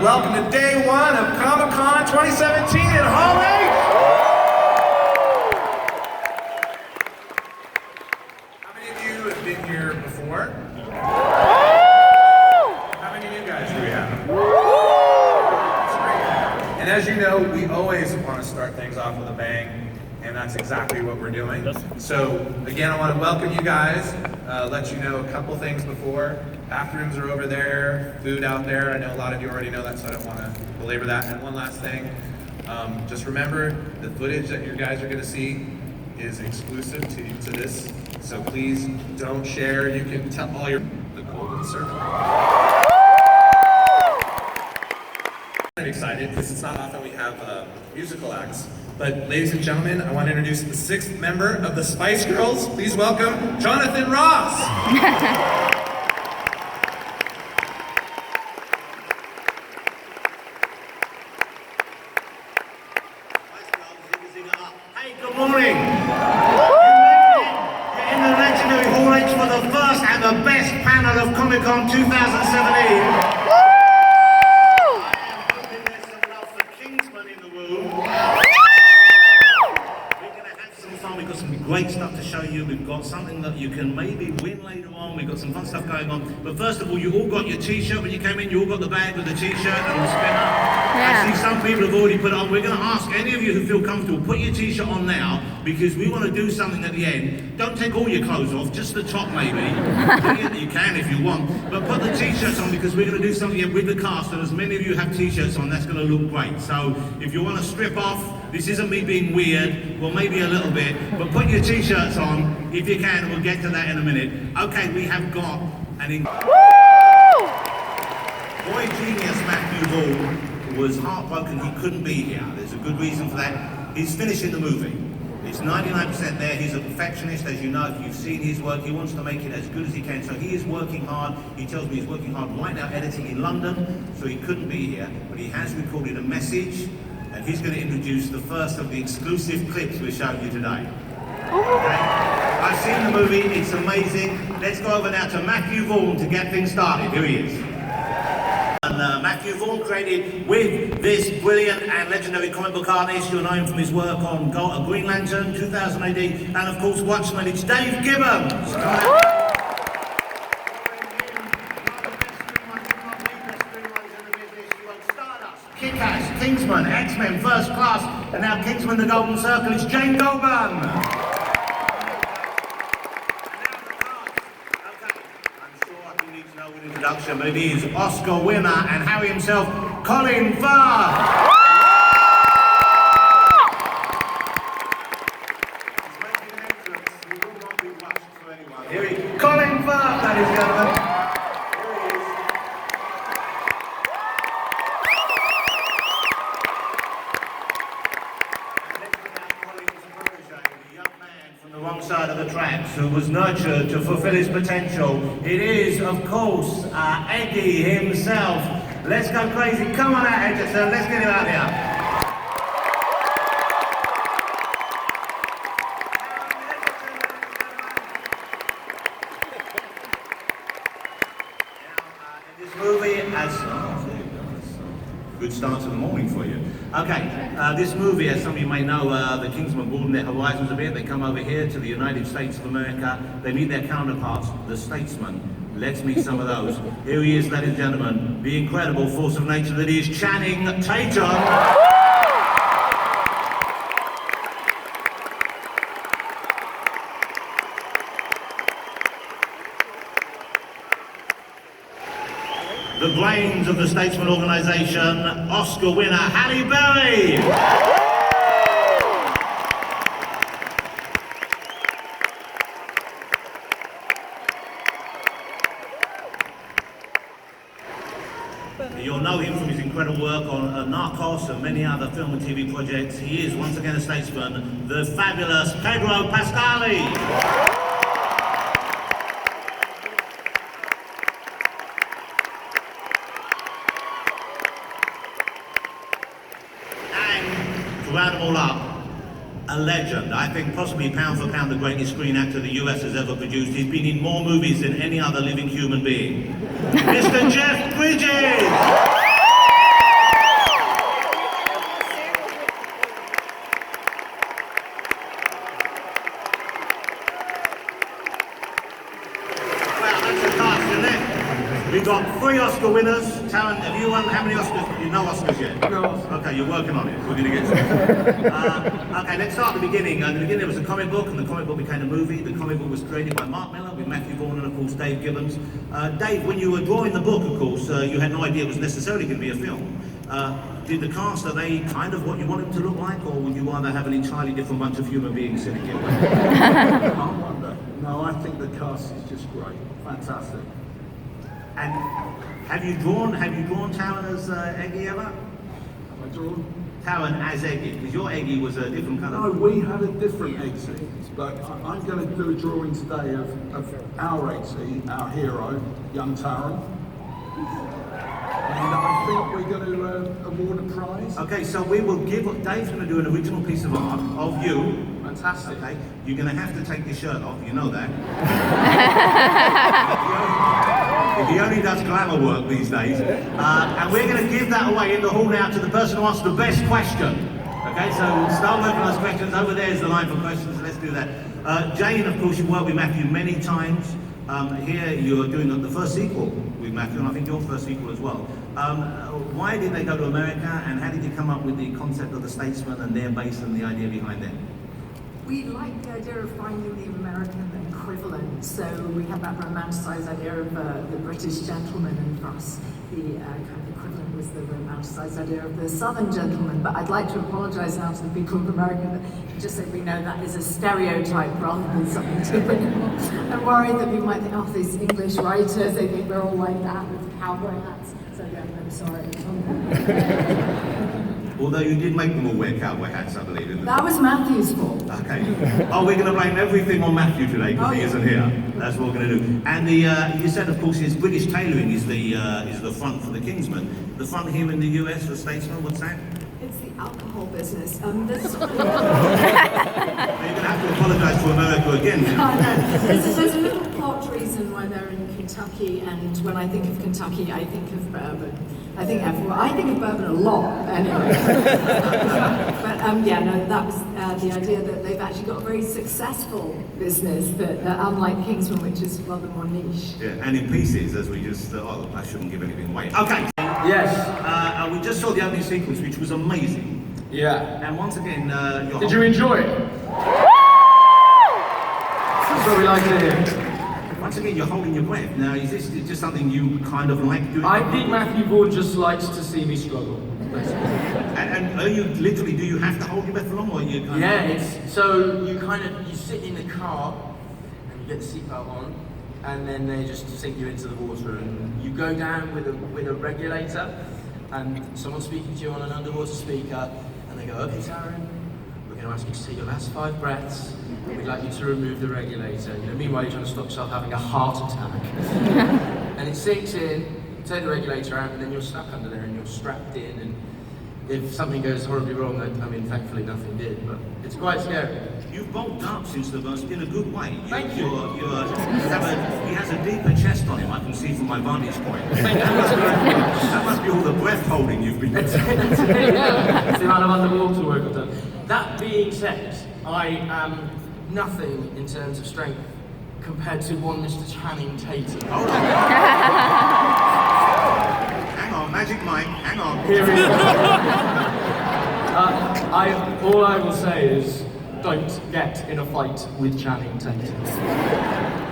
welcome to day one of Comic-Con 2017 in Hall H. How many of you have been here before? How many of you guys do we have? That's great. And as you know, we always want to start things off with a bang, and that's exactly what we're doing. So again, I want to welcome you guys, let you know a couple things before. Bathrooms are over there, food out there. I know a lot of you already know that, so I don't want to belabor that. And one last thing, just remember the footage that you guys are going to see is exclusive to this, so please don't share. You can tell all the golden circle. I'm excited because it's not often we have musical acts. But ladies and gentlemen, I want to introduce the 6th member of the Spice Girls. Please welcome Jonathan Ross. Hey, good morning. You're in the legendary Hall H for the first and the best panel of Comic-Con 2017. We've got some great stuff to show you. We've got something that you can maybe win later on. We've got some fun stuff going on. But first of all, you all got your t-shirt when you came in. You all got the bag with the t-shirt and the spinner. I see some people have already put it on. We're going to ask any of you who feel comfortable, put your t-shirt on now, because we want to do something at the end. Don't take all your clothes off, just the top maybe. You can if you want. But put the t-shirts on, because we're going to do something with the cast, and as many of you have t-shirts on, that's going to look great. So if you want to strip off, this isn't me being weird, well maybe a little bit, but put your t-shirts on if you can, and we'll get to that in a minute. Okay, we have got an boy genius Matthew Hall was heartbroken he couldn't be here. There's a good reason for that. He's finishing the movie. It's 99% there. He's a perfectionist, as you know. If you've seen his work, he wants to make it as good as he can. So he is working hard. He tells me he's working hard right now editing in London, so he couldn't be here, but he has recorded a message, and he's going to introduce the first of the exclusive clips we're showing you today. Okay? I've seen the movie, it's amazing. Let's go over now to Matthew Vaughn to get things started. Here he is. And Matthew Vaughn, created with this brilliant and legendary comic book artist. You'll know him from his work on Green Lantern, 2000 AD, and of course Watchmen. It's Dave Gibbons. Kick-Ass, Kingsman, X-Men, First Class, and now Kingsman the Golden Circle. It's Jane Goldburn. Introduction, but it is Oscar winner and Harry himself, Colin Firth. He's making an entrance. He will not be rushed for anyone. Here he is, Colin Firth, ladies and gentlemen. Here he is. And next to that, Colin's protege, the young man from the wrong side of the tracks, who was nurtured to fulfill his potential. It is, of course, Eddie himself. Let's go crazy. Come on out, Edgerton. Let's get him out here. In this movie, good start to the morning for you. Okay, this movie, as some of you may know, the Kingsman broaden their horizons a bit. They come over here to the United States of America. They meet their counterparts, the statesmen. Let's meet some of those. Here he is, ladies and gentlemen, the incredible force of nature that is Channing Tatum. The brains of the Statesman organization, Oscar winner Halle Berry. You'll know him from his incredible work on Narcos and many other film and TV projects. He is once again a statesman, the fabulous Pedro Pascali. To round them all up, a legend. I think possibly pound for pound the greatest screen actor the US has ever produced. He's been in more movies than any other living human being. Mr. Jeff Bridges! We've got 3 Oscar winners. Taron, have you won how many Oscars? You know Oscars yet? No. Okay, you're working on it. We're going to get to it. Okay, let's start at the beginning. In the beginning there was a comic book, and the comic book became a movie. The comic book was created by Mark Miller with Matthew Vaughn and, of course, Dave Gibbons. Dave, when you were drawing the book, of course, you had no idea it was necessarily going to be a film. Did the cast, are they kind of what you want them to look like, or would you rather have an entirely different bunch of human beings sitting here? I wonder. No, I think the cast is just great. Fantastic. And have you drawn Taron as Eggy ever? Have I drawn? Taron as Eggy, because your Eggy was a different colour. No, we had a different Eggsy, but I'm going to do a drawing today of our Eggsy, our hero, young Taron. And I think we're going to award a prize. Okay, so we will give, Dave's going to do an original piece of art of you. Fantastic. Okay, you're going to have to take your shirt off, you know that. He only does glamour work these days. And we're going to give that away in the hall now to the person who asked the best question. Okay, so we'll start working on those questions. Over there is the line for questions, let's do that. Jane, of course, you've worked with Matthew many times. Here you're doing the first sequel with Matthew, and I think your first sequel as well. Why did they go to America, and how did you come up with the concept of the Statesman and their base and the idea behind them? We like the idea of finding the American equivalent, so we have that romanticised idea of the British gentleman, and for us the kind of equivalent was the romanticised idea of the Southern gentleman. But I'd like to apologise now to the people of America that just so we know that is a stereotype rather than something typical. I'm worried that people might think, oh, these English writers, they think we're all like that with cowboy hats. So yeah, I'm sorry. Although you did make them all wear cowboy hats, I believe, didn't you? That was Matthew's fault. Okay. Oh, we're going to blame everything on Matthew today because he isn't here. That's what we're going to do. And you said, of course, his British tailoring is the front for the Kingsman. The front here in the US for Statesman, what's that? It's the alcohol business. There's You're going to have to apologise to America again. There's a little plot reason why they're in Kentucky, and when I think of Kentucky, I think of bourbon. I think of bourbon a lot, anyway. But yeah, no, that was the idea that they've actually got a very successful business that, unlike Kingsman, which is rather more niche. Yeah, and in pieces, as we just, oh, I shouldn't give anything away. Okay. Yes. We just saw the opening sequence, which was amazing. Yeah. And once again, Did you enjoy it? That's what we like to hear. Once again, you're holding your breath. Now, is this just something you kind of like doing? I think Matthew Vaughn just likes to see me struggle. And are you literally, do you have to hold your breath for long, or are you kind Yeah, of... it's so you sit in the car and you get the seatbelt on, and then they just sink you into the water, and you go down with a regulator, and someone's speaking to you on an underwater speaker, and they go, okay, Taron, we're going to ask you to take your last 5 breaths. We'd like you to remove the regulator. Meanwhile, you're trying to stop yourself having a heart attack. And it sinks in, you take the regulator out, and then you're stuck under there and you're strapped in. And if something goes horribly wrong, thankfully nothing did, but it's quite scary. You've bulked up since the burst in a good way. Thank you. He has a deeper chest on him, I can see from my vantage point. Thank you. That must be all the breath holding you've been doing. It's the amount of underwater work I've done. That being said, I am nothing in terms of strength compared to one Mr. Channing Tatum. Hold on. Hang on, Magic Mike, hang on. Here he is. All I will say is, don't get in a fight with Channing Tatum.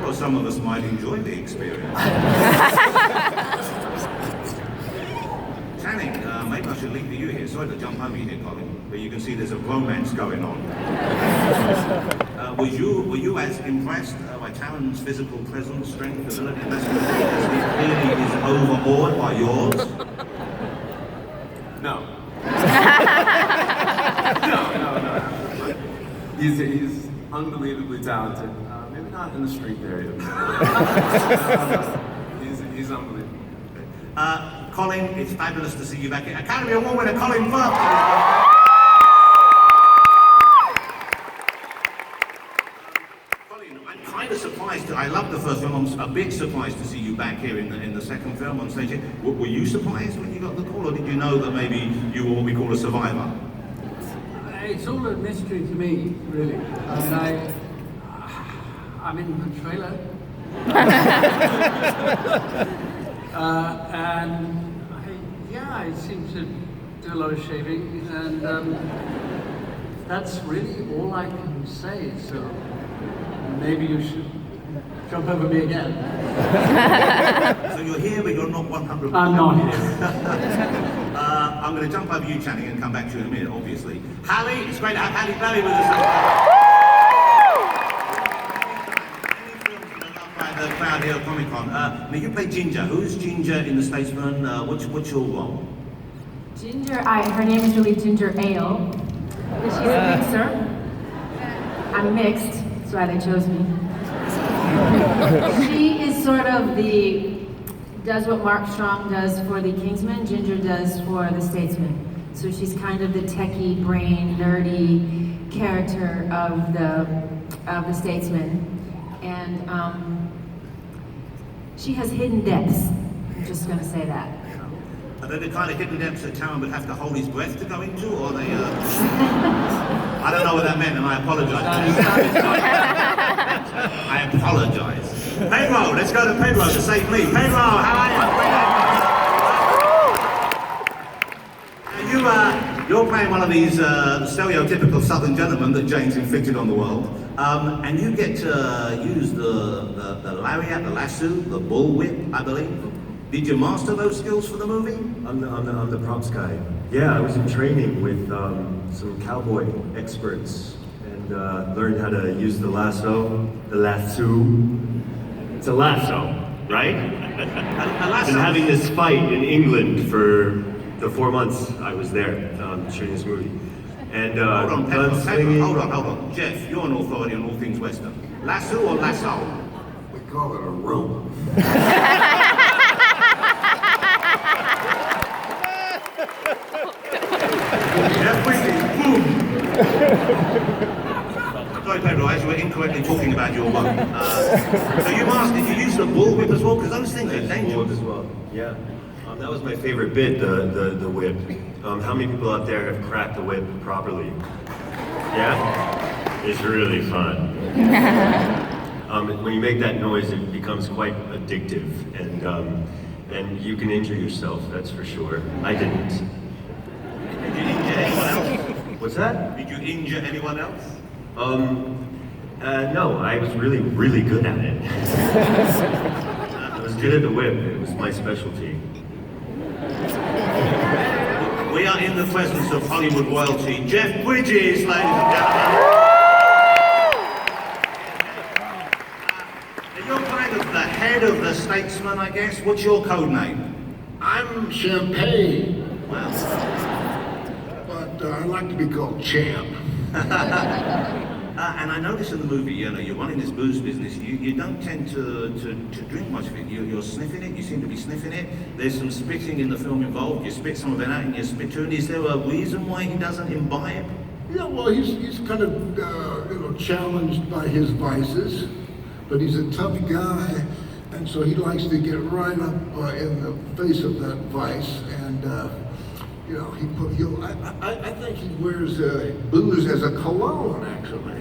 Well, some of us might enjoy the experience. Channing, maybe I should leave to you here. Sorry to jump over you here, Colin, but you can see there's a romance going on. Were you as impressed by Taron's physical presence, strength, ability, masculinity as he clearly is overawed by yours? No. No. He's unbelievably talented. Maybe not in the street area. He's unbelievable. Colin, it's fabulous to see you back here. Academy Award winner Colin Firth. Colin, I'm kind of surprised. I love the first film. I'm a bit surprised to see you back here in the second film on stage. Were you surprised when you got the call, or did you know that maybe you were what we call a survivor? It's all a mystery to me, really. I'm in the trailer. I seem to do a lot of shaving, and that's really all I can say. So maybe you should jump over me again. So you're here, but you're not 100%. I'm not here. I'm going to jump over you, Channing, and come back to you in a minute, obviously. Hallie, it's great to have Halle Berry with us. Any films that are loved by the crowd here at Comic Con? Now, you play Ginger. Who's Ginger in The Statesman? What's your role? Ginger, her name is really Ginger Ale. She's a mixer. I'm mixed, that's why they chose me. She is sort of does what Mark Strong does for the Kingsman, Ginger does for the Statesman. So she's kind of the techie, brain, nerdy character of the Statesman. And she has hidden depths, I'm just gonna say that. Are they the kind of hidden depths that Taron would have to hold his breath to go into, or are they? I don't know what that meant, and I apologise. I apologise. Pedro, let's go to Pedro to save me. Pedro, how are you? You're playing one of these stereotypical Southern gentlemen that James inflicted on the world, and you get to use the lariat, the lasso, the bullwhip, I believe. Did you master those skills for the movie? I'm the props guy. Yeah, I was in training with some cowboy experts and learned how to use the lasso. The lasso. It's a lasso, right? A lasso. Been having this fight in England for the 4 months I was there shooting this movie. And Hold on, Pedro, gunslinging. hold on. Jeff, you're an authority on all things Western. Lasso or lasso? We call it a rope. Jeff Whitney, boom! Sorry, Pedro, as you were incorrectly talking about your work. So you asked, did you use the bullwhip as well? Because those things are dangerous. As well. Yeah. That was my favorite bit, the whip. How many people out there have cracked the whip properly? Yeah? It's really fun. When you make that noise, it becomes quite addictive, and you can injure yourself, that's for sure. I didn't. Did you injure anyone else? What's that? Did you injure anyone else? No, I was really, really good at it. I was good at the whip, it was my specialty. We are in the presence of Hollywood royalty. Jeff Bridges, ladies and gentlemen. You're kind of the head of the Statesman, I guess. What's your code name? I'm Champagne, Well, but I like to be called Champ. and I notice in the movie, you're running this booze business. You don't tend to drink much of it. You're sniffing it. You seem to be sniffing it. There's some spitting in the film involved. You spit some of it out in your spittoon. Is there a reason why he doesn't imbibe? Yeah, well, he's kind of challenged by his vices, but he's a tough guy, and so he likes to get right up in the face of that vice, and I think he wears booze as a cologne, actually.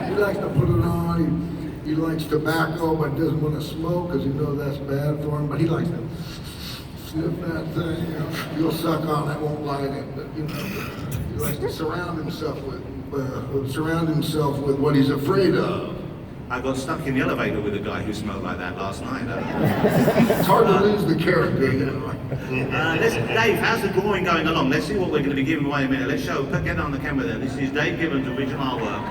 He likes to put it on. He likes tobacco, but doesn't want to smoke because he knows that's bad for him. But he likes to sniff that thing. You'll suck on it, won't light it. But he likes to surround himself with what he's afraid of. I got stuck in the elevator with a guy who smelled like that last night. It's hard to lose the character, Dave, how's the drawing going along? Let's see what we're going to be giving away in a minute. Let's get on the camera there. This is Dave Gibbons' original artwork.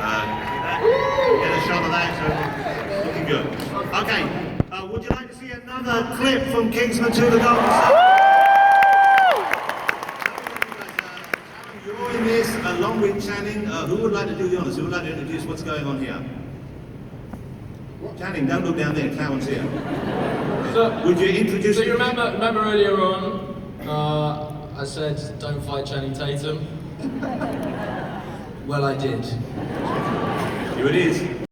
Get a shot of that, so looking good. Okay, would you like to see another clip from Kingsman to the Golden State? You're in this along with Channing. Who would like to do the honors? Who would like to introduce what's going on here? Channing, don't look down there. Clarence here. Would you introduce? So you remember earlier on, I said don't fight Channing Tatum. Well, I did. Here it is.